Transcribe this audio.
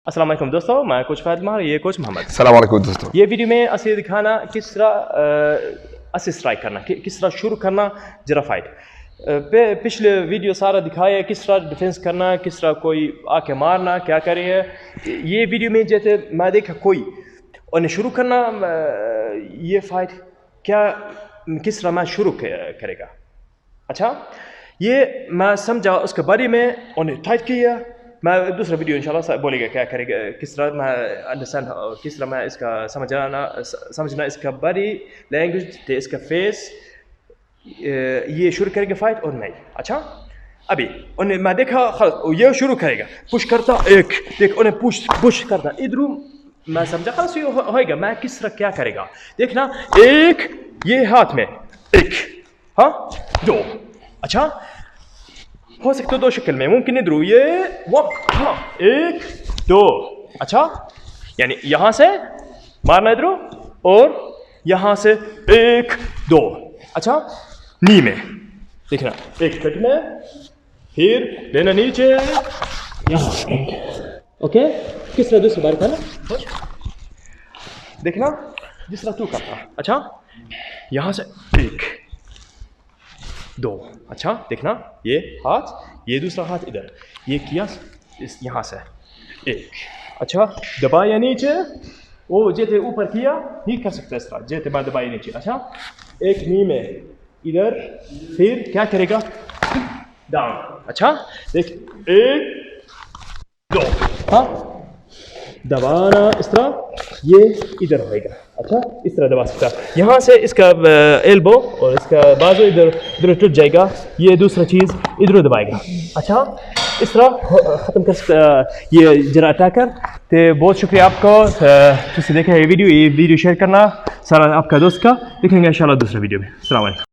अस्सलाम वालेकुम दोस्तों, मैं कोच फहद मार, ये कोच मोहम्मद। अस्सलाम वालेकुम दोस्तों। ये वीडियो में असली दिखाना किस तरह असली स्ट्राइक करना, किस तरह शुरू करना जरा फाइट। पिछले वीडियो सारा दिखाया किस तरह डिफेंस करना, किस तरह कोई आके मारना, क्या करे है। ये वीडियो में जैसे मैं देखा कोई उन्हें शुरू करना ये फाइट क्या किस तरह मैं शुरू करेगा। अच्छा, ये मैं समझा उसके बारे में उन्हें टाइट किया। मैं दूसरा वीडियो इंशाल्लाह बोलेगा क्या करेगा, किस तरह मैं अंडरस्टैंड, किस तरह मैं इसका समझना इसका बॉडी लैंग्वेज थे, इसका फेस, ये शुरू करेगा फाइट और नहीं। अच्छा, अभी उन्हें मैं देखा ये शुरू करेगा, पुश करता एक देख, उन्हें पुश करता इधर, मैं समझा खलास ये होएगा। मैं किस तरह क्या करेगा देखना, एक ये हाथ में एक, हाँ दो। अच्छा, हो सकता है दो शक्ल में, मुमकिन इधर ये वो, हाँ एक दो। अच्छा, यानी यहाँ से मारना इधर और यहाँ से एक दो। अच्छा, नी में देखना, एक फिट में, फिर लेना नीचे यहाँ एक। ओके, किस तरह दूसरी बार करना देखना जिस तरह तू करता। अच्छा, यहाँ से एक दो। अच्छा, देखना ये हाथ, ये दूसरा हाथ इधर, ये किया इस यहाँ से एक। अच्छा, दबाया नीचे, वो जैसे ऊपर किया नहीं कर सकते इस तरह, जैसे बाद दबाया नीचे। अच्छा, एक नी में इधर, फिर क्या करेगा डाउन। अच्छा, देख एक दो, हाँ दबाना इस तरह, ये इधर होएगा। अच्छा, इस तरह दबा सकता, यहाँ से इसका एल्बो और इसका बाजू इधर टूट जाएगा, ये दूसरा चीज़ इधर दबाएगा। अच्छा, इस तरह ख़त्म कर सकता ये जरा अटैकर। तो बहुत शुक्रिया आपको, तुझसे देखा ये वीडियो शेयर करना सारा आपका दोस्त का। देखेंगे इंशाल्लाह दूसरे वीडियो में। अस्सलाम वालेकुम।